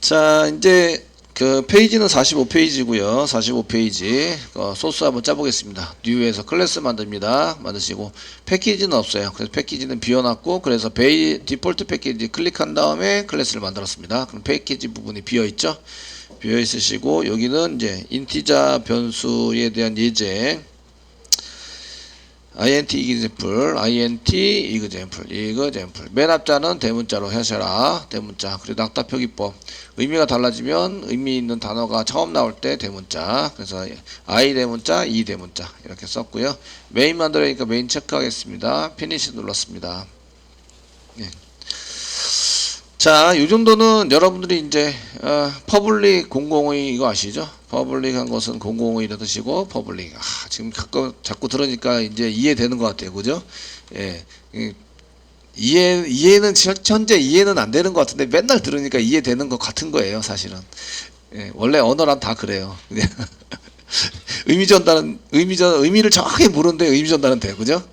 자, 이제 그 페이지는 45페이지고요. 45페이지 소스 한번 짜보겠습니다. 뉴에서 클래스 만듭니다. 만드시고 패키지는 없어요. 그래서 패키지는 비워놨고, 그래서 디폴트 패키지 클릭한 다음에 클래스를 만들었습니다. 그럼 패키지 부분이 비어있죠. 비어있으시고, 여기는 이제 인티자 변수에 대한 예제, int example, int example. 맨 앞자는 대문자로 하셔라. 대문자. 그리고 낙타표기법. 의미가 달라지면 의미 있는 단어가 처음 나올 때 대문자. 그래서 I 대문자, E 대문자 이렇게 썼고요. 메인 만들어니까 메인 체크하겠습니다. 피니시 눌렀습니다. 네. 자, 이 정도는 여러분들이 이제 퍼블릭 002 이거 아시죠? 퍼블릭한 것은 001이라 뜻이고, 퍼블릭. 지금 자꾸 들으니까 이제 이해되는 것 같아요. 그죠? 예. 이해는 현재 이해는 안 되는 것 같은데 맨날 들으니까 이해되는 것 같은 거예요, 사실은. 예, 원래 언어란 다 그래요. 의미 전달은 의미를 정확히 모르는데 의미 전달은 돼요. 그죠?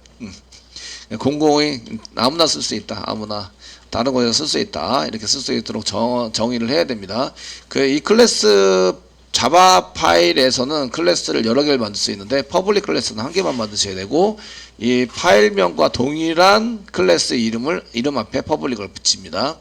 002 아무나 쓸 수 있다. 아무나. 다른 곳에서 쓸 수 있다. 이렇게 쓸 수 있도록 정의를 해야 됩니다. 이 클래스 자바 파일에서는 클래스를 여러 개를 만들 수 있는데, 퍼블릭 클래스는 한 개만 만드셔야 되고, 이 파일명과 동일한 클래스 이름 앞에 퍼블릭을 붙입니다.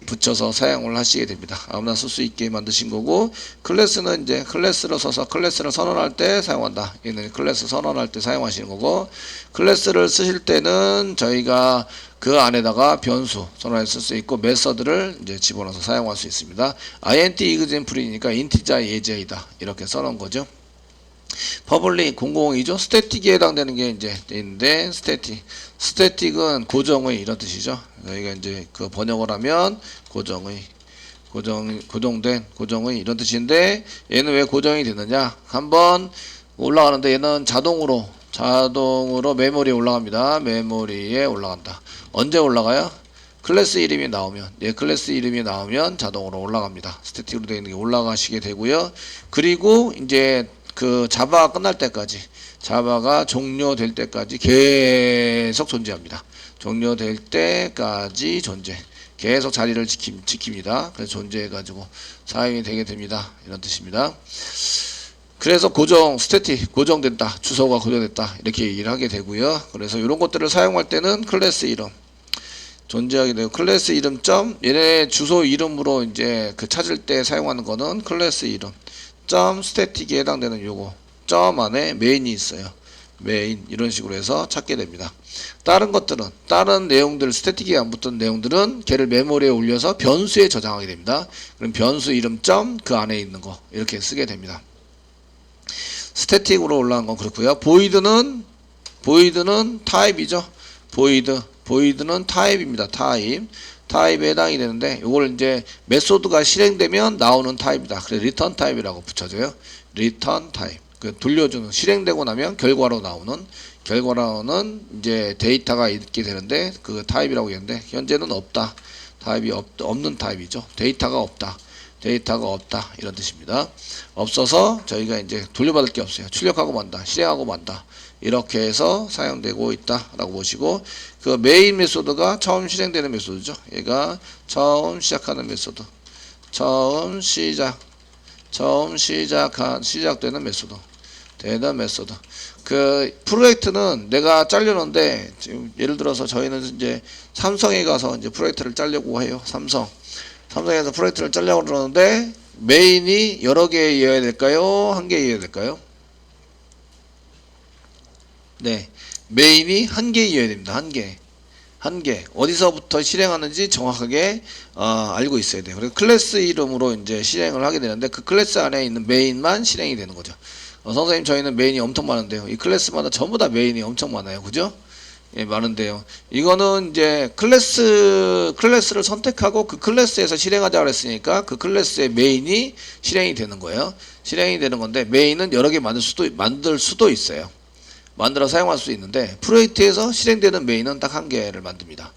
붙여서 사용을 하시게 됩니다. 아무나 쓸 수 있게 만드신 거고, 클래스는 이제 클래스로 써서 클래스를 선언할 때 사용한다. 얘는 클래스 선언할 때 사용하시는 거고, 클래스를 쓰실 때는 저희가 그 안에다가 변수 선언해 쓸 수 있고, 메서드를 이제 집어넣어서 사용할 수 있습니다. int example이니까 인티자 예제이다. 이렇게 써놓은 거죠. 퍼블릭 002죠. 스태틱에 해당되는 게 이제 있는데, 스태틱은 고정의 이런 뜻이죠. 저희가 이제 그 번역을 하면 고정의 이런 뜻인데, 얘는 왜 고정이 되느냐? 한번 올라가는데 얘는 자동으로 메모리에 올라갑니다. 메모리에 올라간다. 언제 올라가요? 클래스 이름이 나오면, 클래스 이름이 나오면 자동으로 올라갑니다. 스태틱으로 되어 있는 게 올라가시게 되고요. 그리고 이제 그 자바가 끝날 때까지, 자바가 종료될 때까지 계속 존재합니다. 종료될 때까지 계속 자리를 지킵니다. 그래서 존재해가지고 사용이 되게 됩니다. 이런 뜻입니다. 그래서 스태틱, 고정됐다. 주소가 고정됐다. 이렇게 얘기를 하게 되고요. 그래서 이런 것들을 사용할 때는 클래스 이름 존재하게 되고, 클래스 이름 얘네 주소 이름으로 이제 그 찾을 때 사용하는 거는 클래스 이름 스태틱에 해당되는 요거 안에 메인이 있어요. 메인 이런 식으로 해서 찾게 됩니다. 다른 내용들, 스태틱에 안 붙은 내용들은 걔를 메모리에 올려서 변수에 저장하게 됩니다. 그럼 변수 이름 그 안에 있는 거 이렇게 쓰게 됩니다. 스태틱으로 올라간 건 그렇고요. 보이드는 타입이죠. 보이드는 타입입니다. 타입에 해당이 되는데, 이걸 이제 메소드가 실행되면 나오는 타입이다. 그래서 리턴 타입이라고 붙여줘요. 리턴 타입. 돌려주는, 실행되고 나면 결과로는 이제 데이터가 있게 되는데, 그 타입이라고 했는데, 현재는 없다. 타입이 없는 타입이죠. 데이터가 없다. 이런 뜻입니다. 없어서 저희가 이제 돌려받을 게 없어요. 출력하고 만다. 실행하고 만다. 이렇게 해서 사용되고 있다라고 보시고, 그 메인 메소드가 처음 실행되는 메소드죠. 얘가 처음 시작하는 메소드. 시작되는 메소드. 그 프로젝트는 내가 짜려는데, 지금 예를 들어서 저희는 이제 삼성에 가서 이제 프로젝트를 짜려고 해요. 삼성에서 프로젝트를 짜려고 그러는데, 메인이 여러 개이어야 될까요? 한 개이어야 될까요? 네, 메인이 한 개이어야 됩니다. 한 개. 어디서부터 실행하는지 정확하게 알고 있어야 돼요. 그래서 클래스 이름으로 이제 실행을 하게 되는데, 그 클래스 안에 있는 메인만 실행이 되는 거죠. 선생님, 저희는 메인이 엄청 많은데요. 이 클래스마다 전부 다 메인이 엄청 많아요. 그죠? 예, 많은데요. 이거는 이제 클래스를 선택하고 그 클래스에서 실행하자고 그랬으니까 그 클래스의 메인이 실행이 되는 거예요. 실행이 되는 건데, 메인은 여러 개 만들 수도 있어요. 만들어 사용할 수 있는데, 프로젝트에서 실행되는 메인은 딱 한 개를 만듭니다.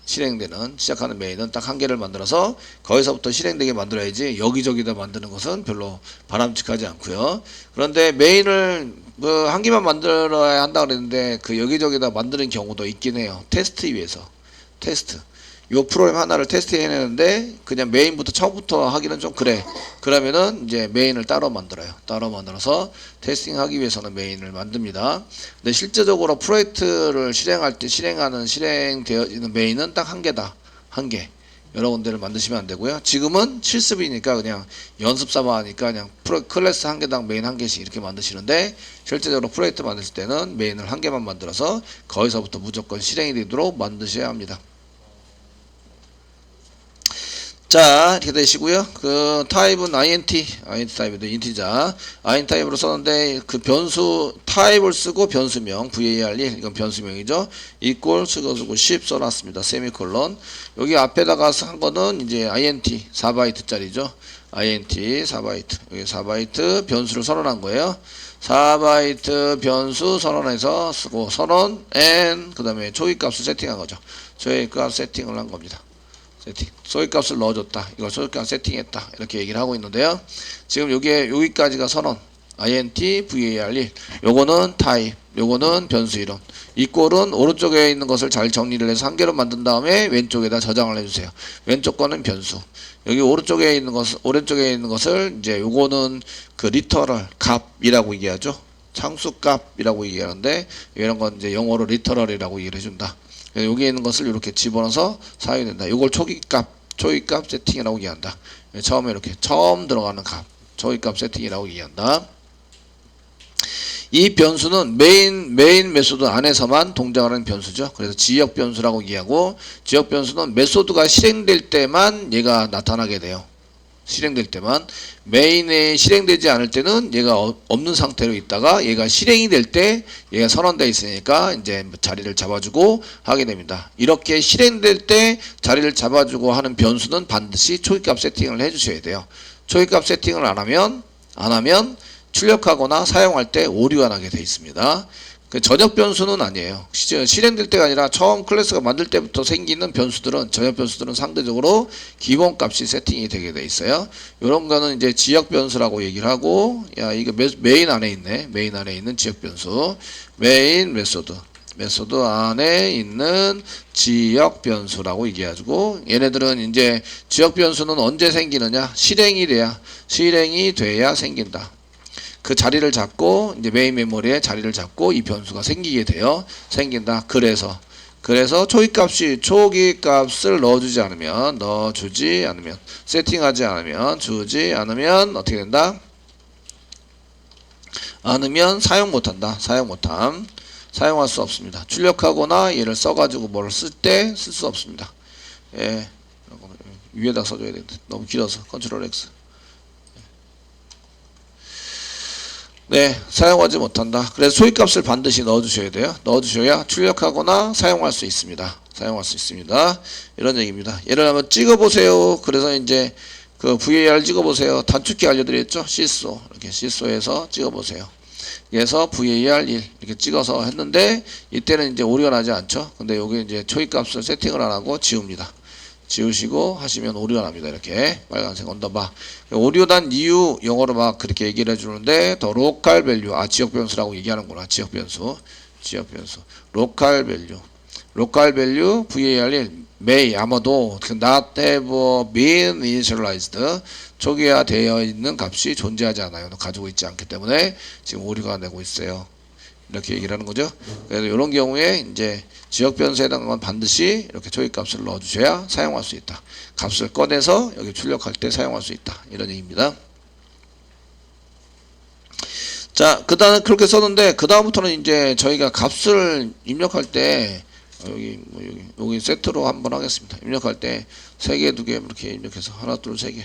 시작하는 메인은 딱 한 개를 만들어서 거기서부터 실행되게 만들어야지, 여기저기다 만드는 것은 별로 바람직하지 않고요. 그런데 메인을 한 개만 만들어야 한다 그랬는데, 그 여기저기다 만드는 경우도 있긴 해요. 테스트 위해서. 요 프로그램 하나를 테스트 해내는데 그냥 메인부터 처음부터 하기는 좀 그래. 그러면은 이제 메인을 따로 만들어요. 따로 만들어서 테스팅하기 위해서는 메인을 만듭니다. 근데 실제적으로 프로젝트를 실행할 때 실행되어 있는 메인은 딱 한 개다. 한 개. 여러 군데를 만드시면 안 되고요. 지금은 실습이니까 그냥 연습 삼아 하니까 그냥 클래스 한 개당 메인 한 개씩 이렇게 만드시는데 실제적으로 프로젝트 만드실 때는 메인을 한 개만 만들어서 거기서부터 무조건 실행이 되도록 만드셔야 합니다. 자, 이렇게 되시고요. 그 타입은 int 타입도 인티자, int 타입으로 썼는데 그 변수 타입을 쓰고 변수명 var1 이건 변수명이죠. equal 쓰고 10 써놨습니다. 세미콜론. 여기 앞에다가 한 거는 이제 int 4바이트짜리죠. int 4바이트 여기 4바이트 변수를 선언한 거예요. 4바이트 변수 선언해서 쓰고 선언 n 그 다음에 초기값을 세팅한 거죠. 초기값 세팅을 한 겁니다. 세팅. 소위값을 넣어줬다. 이걸 소위값 세팅했다. 이렇게 얘기를 하고 있는데요. 지금 여기까지가 선언. int var1. 요거는 타입. 요거는 변수 이론. 이꼴은 오른쪽에 있는 것을 잘 정리를 해서 한 개로 만든 다음에 왼쪽에다 저장을 해주세요. 왼쪽 거는 변수. 여기 오른쪽에 있는 것을 이제 요거는 그 리터럴 값이라고 얘기하죠. 상수값이라고 얘기하는데 이런 건 이제 영어로 리터럴이라고 얘기를 해준다. 여기에 있는 것을 이렇게 집어넣어서 사용이 된다. 이걸 초기값 세팅이라고 얘기한다. 처음에 이렇게 처음 들어가는 값, 초기값 세팅이라고 얘기한다. 이 변수는 메인 메소드 안에서만 동작하는 변수죠. 그래서 지역 변수라고 얘기하고 지역 변수는 메소드가 실행될 때만 얘가 나타나게 돼요. 실행될 때만. 메인에 실행되지 않을 때는 얘가 없는 상태로 있다가 얘가 실행이 될 때 얘가 선언되어 있으니까 이제 자리를 잡아주고 하게 됩니다. 이렇게 실행될 때 자리를 잡아주고 하는 변수는 반드시 초기값 세팅을 해주셔야 돼요. 초기값 세팅을 안 하면 출력하거나 사용할 때 오류가 나게 되어 있습니다. 그 전역 변수는 아니에요. 실행될 때가 아니라 처음 클래스가 만들 때부터 생기는 변수들은 전역 변수들은 상대적으로 기본값이 세팅이 되게 돼 있어요. 이런 거는 이제 지역 변수라고 얘기를 하고, 야 이거 메인 안에 있네. 메인 안에 있는 지역 변수, 메인 메소드 안에 있는 지역 변수라고 얘기해가지고 얘네들은 이제 지역 변수는 언제 생기느냐? 실행이 돼야 생긴다. 그 자리를 잡고 이제 메인 메모리에 자리를 잡고 이 변수가 생긴다. 그래서 초기값을 넣어주지 않으면 세팅하지 않으면 어떻게 된다? 않으면 사용할 수 없습니다. 출력하거나 얘를 써가지고 뭐를 쓸 수 없습니다. 예, 위에다 써줘야 되는데 너무 길어서 컨트롤 X. 네, 사용하지 못한다. 그래서 소위값을 반드시 넣어주셔야 돼요. 넣어주셔야 출력하거나 사용할 수 있습니다. 이런 얘기입니다. 예를 들면 찍어보세요. 그래서 이제 그 var 찍어보세요. 단축키 알려드렸죠? 시소. 이렇게 시소에서 찍어보세요. 그래서 var 1 이렇게 찍어서 했는데 이때는 이제 오류가 나지 않죠? 근데 여기 이제 초기값을 세팅을 안 하고 지우시고 하시면 오류가 납니다. 이렇게 빨간색 언더바. 오류 난 이유 영어로 막 그렇게 얘기를 해주는데 더 로컬 밸류 지역 변수라고 얘기하는구나. 지역 변수 로컬 밸류 var1 may 아마도 not have been initialized 초기화되어 있는 값이 존재하지 않아요. 가지고 있지 않기 때문에 지금 오류가 내고 있어요. 이렇게 얘기를 하는 거죠. 그래서 이런 경우에 이제 지역 변수에 해당하는 건 반드시 이렇게 초기값을 넣어주셔야 사용할 수 있다. 값을 꺼내서 여기 출력할 때 사용할 수 있다. 이런 얘기입니다. 자, 그 다음에 그렇게 썼는데 그 다음부터는 이제 저희가 값을 입력할 때 여기 세트로 한번 하겠습니다. 입력할 때 3개, 2개 이렇게 입력해서 하나, 둘, 3개.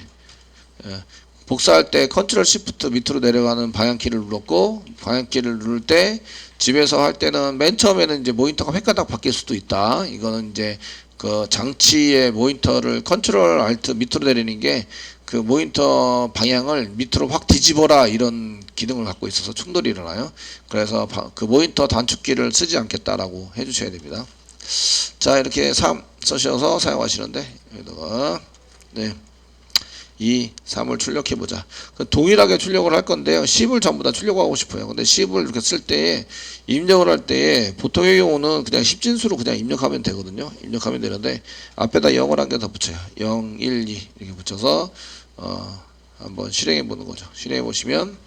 예. 복사할 때 컨트롤 시프트 밑으로 내려가는 방향키를 눌렀고 방향키를 누를 때 집에서 할 때는 맨 처음에는 이제 모니터가 획가닥 바뀔 수도 있다. 이거는 이제 그 장치의 모니터를 컨트롤 알트 밑으로 내리는 게 그 모니터 방향을 밑으로 확 뒤집어라 이런 기능을 갖고 있어서 충돌이 일어나요. 그래서 그 모니터 단축키를 쓰지 않겠다라고 해주셔야 됩니다. 자, 이렇게 쓰셔서 사용하시는데 여기다가 네. 2, 3을 출력해보자. 동일하게 출력을 할 건데요. 10을 전부 다 출력하고 싶어요. 근데 10을 이렇게 쓸 때에 입력을 할 때에 보통의 경우는 그냥 10진수로 그냥 입력하면 되거든요. 입력하면 되는데 앞에다 0을 한 개 더 붙여요. 0, 1, 2 이렇게 붙여서 한번 실행해 보는 거죠. 실행해 보시면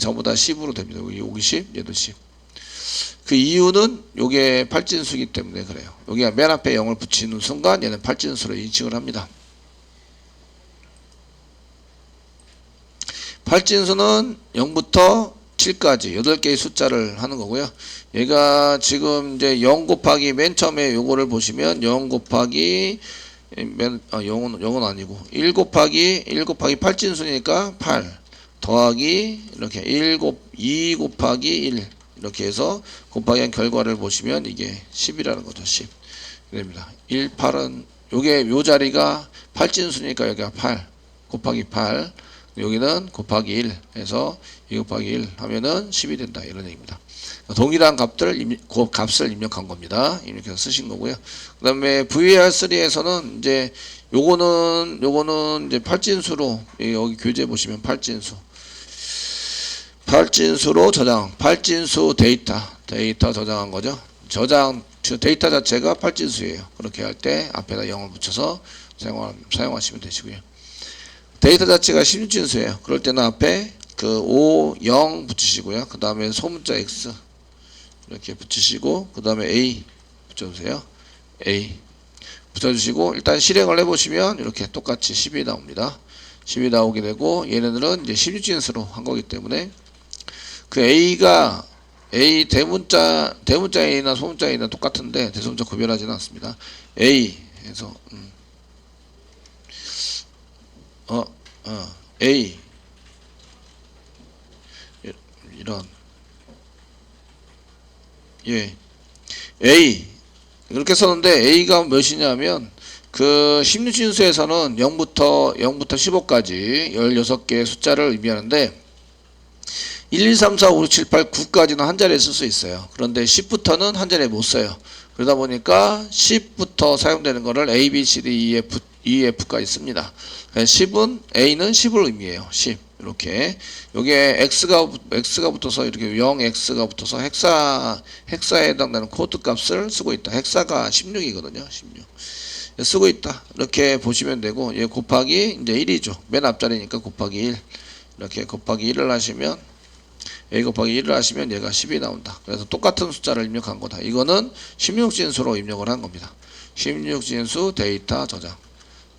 전부 다 10으로 됩니다. 여기 10, 얘도 10. 그 이유는 요게 8진수이기 때문에 그래요. 여기가 맨 앞에 0을 붙이는 순간 얘는 8진수로 인식을 합니다. 8진수는 0부터 7까지 8개의 숫자를 하는 거고요. 얘가 지금 이제 0 곱하기 맨 처음에 요거를 보시면 0 곱하기 0은 아니고 1 곱하기 8진수니까 8 더하기 이렇게 2 곱하기 1 이렇게 해서 곱하기 한 결과를 보시면 이게 10이라는 거죠. 10 됩니다. 1, 8은 요게 요 자리가 8진수니까 여기가 8 곱하기 8 여기는 곱하기 1 해서 2 곱하기 1 하면은 10이 된다 이런 얘기입니다. 동일한 값을 입력한 겁니다. 이렇게 쓰신 거고요. 그 다음에 VAR3에서는 이제 요거는 이제 8진수로 여기 교재 보시면 8진수로 저장, 8진수 데이터 저장한 거죠. 데이터 자체가 8진수예요. 그렇게 할 때 앞에다 0을 붙여서 사용하시면 되시고요. 데이터 자체가 16진수예요. 그럴 때는 앞에 그 5, 0 붙이시고요. 그 다음에 소문자 X 이렇게 붙이시고 그 다음에 A 붙여주세요. A 붙여주시고 일단 실행을 해보시면 이렇게 똑같이 10이 나옵니다. 10이 나오게 되고 얘네들은 이제 16진수로 한 거기 때문에 그 A가 A 대문자 A나 소문자 A는 똑같은데 대소문자 구별하지는 않습니다. A 해서 A 이런 A 이렇게 썼는데 A가 몇이냐면 그 16진수에서는 0부터 15까지 16개의 숫자를 의미하는데 1, 2, 3, 4, 5, 6, 7, 8, 9까지는 한 자리에 쓸 수 있어요. 그런데 10부터는 한 자리에 못 써요. 그러다 보니까 10부터 사용되는 거를 A, B, C, D, E, F까지 씁니다. 10은 A는 10을 의미해요. 10 이렇게 여기에 X가 붙어서 이렇게 0X가 붙어서 헥사에 해당되는 코드 값을 쓰고 있다. 헥사가 16이거든요. 16 쓰고 있다. 이렇게 보시면 되고 얘 곱하기 이제 1이죠. 맨 앞자리니까 곱하기 1 이렇게 곱하기 1을 하시면 A 곱하기 1을 하시면 얘가 10이 나온다. 그래서 똑같은 숫자를 입력한 거다. 이거는 16진수로 입력을 한 겁니다. 16진수 데이터 저장.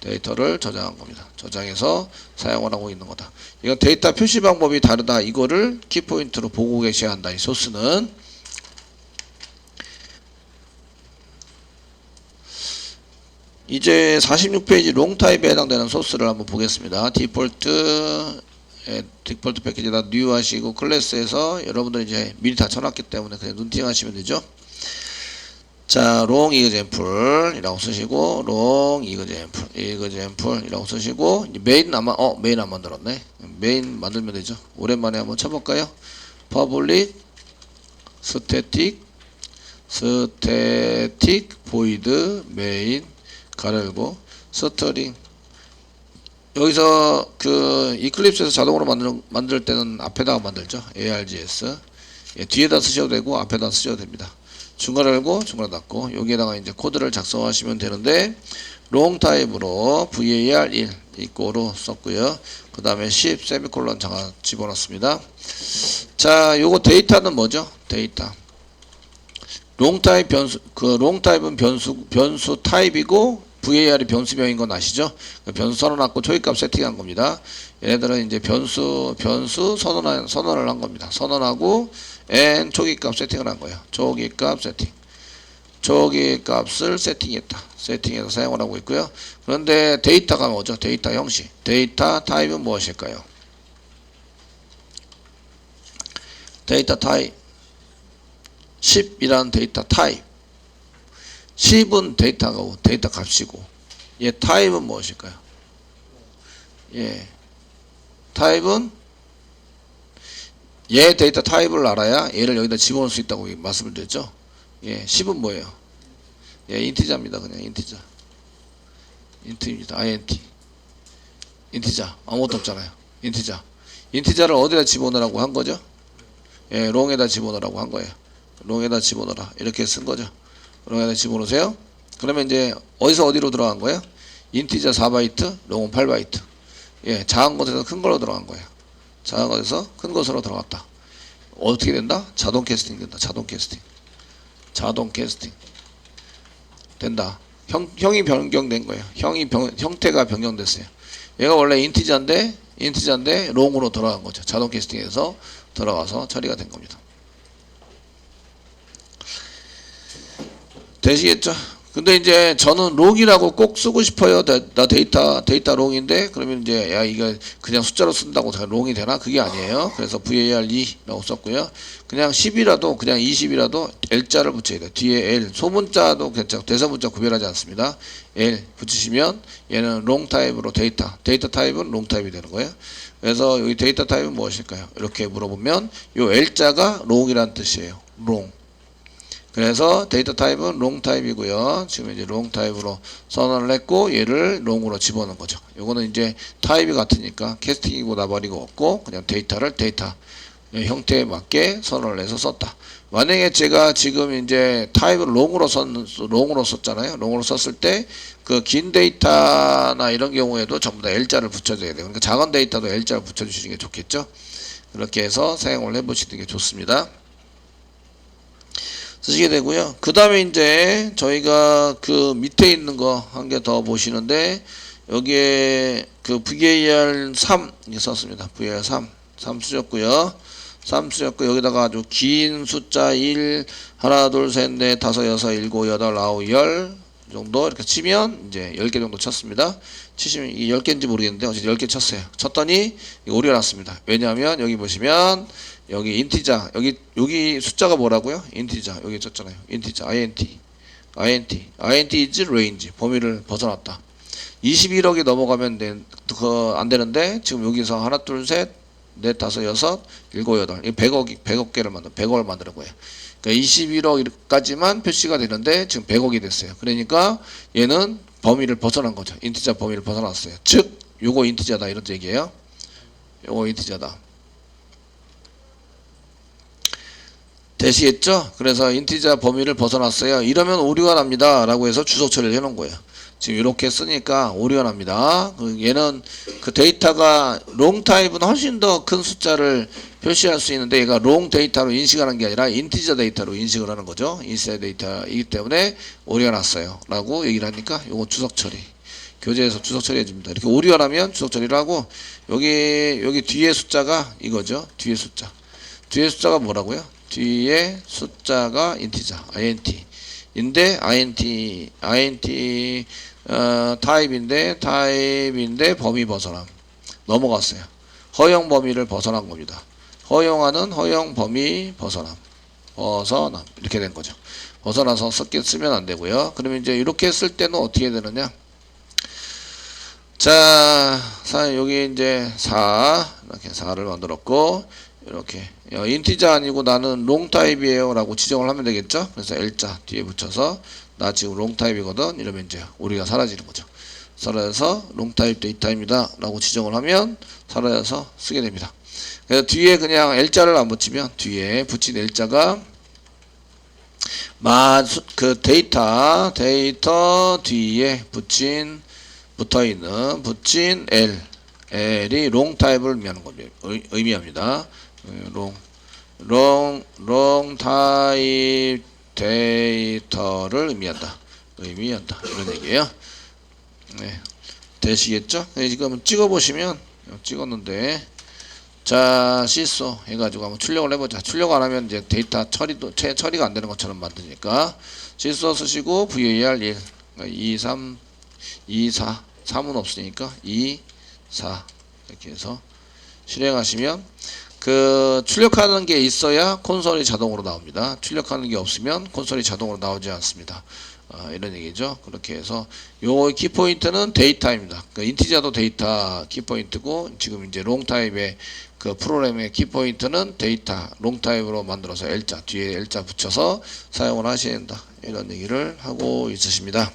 데이터를 저장한 겁니다. 저장해서 사용을 하고 있는 거다. 이건 데이터 표시 방법이 다르다. 이거를 키포인트로 보고 계셔야 한다. 이 소스는. 이제 46페이지 롱타입에 해당되는 소스를 한번 보겠습니다. 디폴트 패키지에다 뉴 하시고 클래스에서 여러분들 이제 미리 다 쳐놨기 때문에 그냥 눈팅 하시면 되죠. 자, long example 이라고 쓰시고 long example 이라고 쓰시고 메인 안 만들었네. 메인 만들면 되죠. 오랜만에 한번 쳐볼까요? public static void main 가로 열고 string 여기서 그 이클립스에서 자동으로 만들 때는 앞에다가 만들죠. args 뒤에다 쓰셔도 되고 앞에다 쓰셔도 됩니다. 중괄호 열고 중괄호 닫고 여기에다가 이제 코드를 작성하시면 되는데 롱 타입으로 var 1 이꼬로 썼고요. 그 다음에 10 세미콜론 잠깐 집어넣습니다. 자, 요거 데이터는 뭐죠? 데이터 롱 타입 롱 타입은 변수 타입이고 var이 변수명인 건 아시죠? 변수 선언하고 초기값 세팅한 겁니다. 얘네들은 이제 변수 선언을 한 겁니다. 선언하고 and 초기값 세팅을 한 거예요. 초기값 세팅. 초기값을 세팅했다. 세팅해서 사용을 하고 있고요. 그런데 데이터가 뭐죠? 데이터 형식. 데이터 타입은 무엇일까요? 데이터 타입. 10이라는 데이터 타입. 10은 데이터고 데이터 값이고 얘 타입은 무엇일까요? 예, 타입은 얘 데이터 타입을 알아야 얘를 여기다 집어넣을 수 있다고 말씀을 드렸죠. 예, 10은 뭐예요? 예, 인티자입니다. 그냥 인티자. 인트입니다. int. 인티자 아무것도 없잖아요. 인티자를 어디다 집어넣으라고 한 거죠? 예, 롱에다 집어넣으라고 한 거예요. 롱에다 집어넣어라 이렇게 쓴 거죠. 롱에다 집어넣으세요. 그러면 이제 어디서 어디로 들어간 거예요? 인티자 4바이트, 롱은 8바이트. 예, 작은 것에서 큰 걸로 들어간 거예요. 작은 것에서 큰 것으로 들어갔다. 어떻게 된다? 자동 캐스팅 된다. 자동 캐스팅 된다. 형이 변경된 거예요. 형태가 변경됐어요. 얘가 원래 인티자인데 롱으로 들어간 거죠. 자동 캐스팅에서 들어가서 처리가 된 겁니다. 되시겠죠? 근데 이제 저는 롱이라고 꼭 쓰고 싶어요. 나 데이터 롱인데 그러면 이제 야 이거 그냥 숫자로 쓴다고 다 롱이 되나? 그게 아니에요. 그래서 var2라고 썼고요. 그냥 10이라도 그냥 20이라도 L자를 붙여야 돼요. 뒤에 L 소문자도 괜찮고 대소문자 구별하지 않습니다. L 붙이시면 얘는 롱 타입으로 데이터 타입은 롱 타입이 되는 거예요. 그래서 여기 데이터 타입은 무엇일까요? 이렇게 물어보면 요 L자가 롱이란 뜻이에요. 롱. 그래서 데이터 타입은 롱 타입이고요. 지금 이제 롱 타입으로 선언을 했고 얘를 롱으로 집어넣은 거죠. 요거는 이제 타입이 같으니까 캐스팅이고 나발이고 없고 그냥 데이터를 데이터 형태에 맞게 선언을 해서 썼다. 만약에 제가 지금 이제 타입을 롱으로 썼잖아요. 롱으로 썼을 때 그 긴 데이터나 이런 경우에도 전부 다 L자를 붙여줘야 돼요. 그러니까 작은 데이터도 L자를 붙여주시는 게 좋겠죠. 그렇게 해서 사용을 해보시는 게 좋습니다. 쓰시게 되고요. 그 다음에 이제 저희가 그 밑에 있는 거 한 개 더 보시는데 여기에 그 VAR 3 썼습니다. VAR 3 쓰셨고요. 3 쓰셨고 여기다가 아주 긴 숫자 1 하나 둘 셋 넷 다섯 여섯 일곱 여덟 아홉 열 정도 이렇게 치면 이제 10개 정도 쳤습니다. 치시면 이 10개인지 모르겠는데 어쨌든 10개 쳤어요. 쳤더니 오류가 났습니다. 왜냐하면 여기 보시면 여기 인티자 여기 숫자가 뭐라고요? 인티자 여기 썼잖아요. 인티자 int is range 범위를 벗어났다. 21억이 넘어가면 안 되는데 지금 여기서 하나 둘 셋 넷 다섯 여섯 일곱 여덟 100억을 만드는 거예요. 그러니까 21억까지만 표시가 되는데 지금 100억이 됐어요. 그러니까 얘는 범위를 벗어난 거죠. 인티자 범위를 벗어났어요. 즉 요거 인티자다 이런 얘기예요. 요거 인티자다. 되시겠죠? 그래서 인티자 범위를 벗어났어요. 이러면 오류가 납니다. 라고 해서 주석 처리를 해놓은 거예요. 지금 이렇게 쓰니까 오류가 납니다. 얘는 그 데이터가 롱 타입은 훨씬 더 큰 숫자를 표시할 수 있는데 얘가 롱 데이터로 인식하는 게 아니라 인티저 데이터로 인식을 하는 거죠. 인티저 데이터이기 때문에 오류가 났어요. 라고 얘기를 하니까 요거 주석 처리. 교재에서 주석 처리해 줍니다. 이렇게 오류가 나면 주석 처리를 하고 여기 뒤에 숫자가 이거죠. 뒤에 숫자가 뭐라고요? 뒤에 숫자가 인티자 int인데 int 타입인데 범위 벗어남 넘어갔어요. 허용 범위를 벗어난 겁니다. 허용하는 허용 범위 벗어남 이렇게 된 거죠. 벗어나서 쓰면 안 되고요. 그러면 이제 이렇게 쓸 때는 어떻게 되느냐? 자, 여기 이제 4 이렇게 4를 만들었고 이렇게 인티자 아니고 나는 롱 타입이에요 라고 지정을 하면 되겠죠. 그래서 L자 뒤에 붙여서 나 지금 롱 타입이거든 이러면 이제 오류가 사라지는 거죠. 사라져서 롱 타입 데이터입니다 라고 지정을 하면 사라져서 쓰게 됩니다. 그래서 뒤에 그냥 L자를 안 붙이면 뒤에 붙인 L자가 그 데이터 뒤에 붙인 L이 롱 타입을 의미합니다. 롱 타입 데이터를 의미한다. 이런 얘기예요. 네. 되시겠죠? 네, 지금 찍어보시면 찍었는데 자 시소 해가지고 한번 출력을 해보자. 출력 안 하면 이제 데이터 처리가 안 되는 것처럼 만드니까 시소 쓰시고 var 1 2 3 3은 없으니까 2 4 이렇게 해서 실행하시면 그 출력하는 게 있어야 콘솔이 자동으로 나옵니다. 출력하는 게 없으면 콘솔이 자동으로 나오지 않습니다. 이런 얘기죠. 그렇게 해서 요 키포인트는 데이터입니다. 그 인티저도 데이터 키포인트고 지금 이제 롱 타입의 그 프로그램의 키포인트는 데이터 롱 타입으로 만들어서 L자 뒤에 L자 붙여서 사용을 하셔야 된다. 이런 얘기를 하고 있으십니다.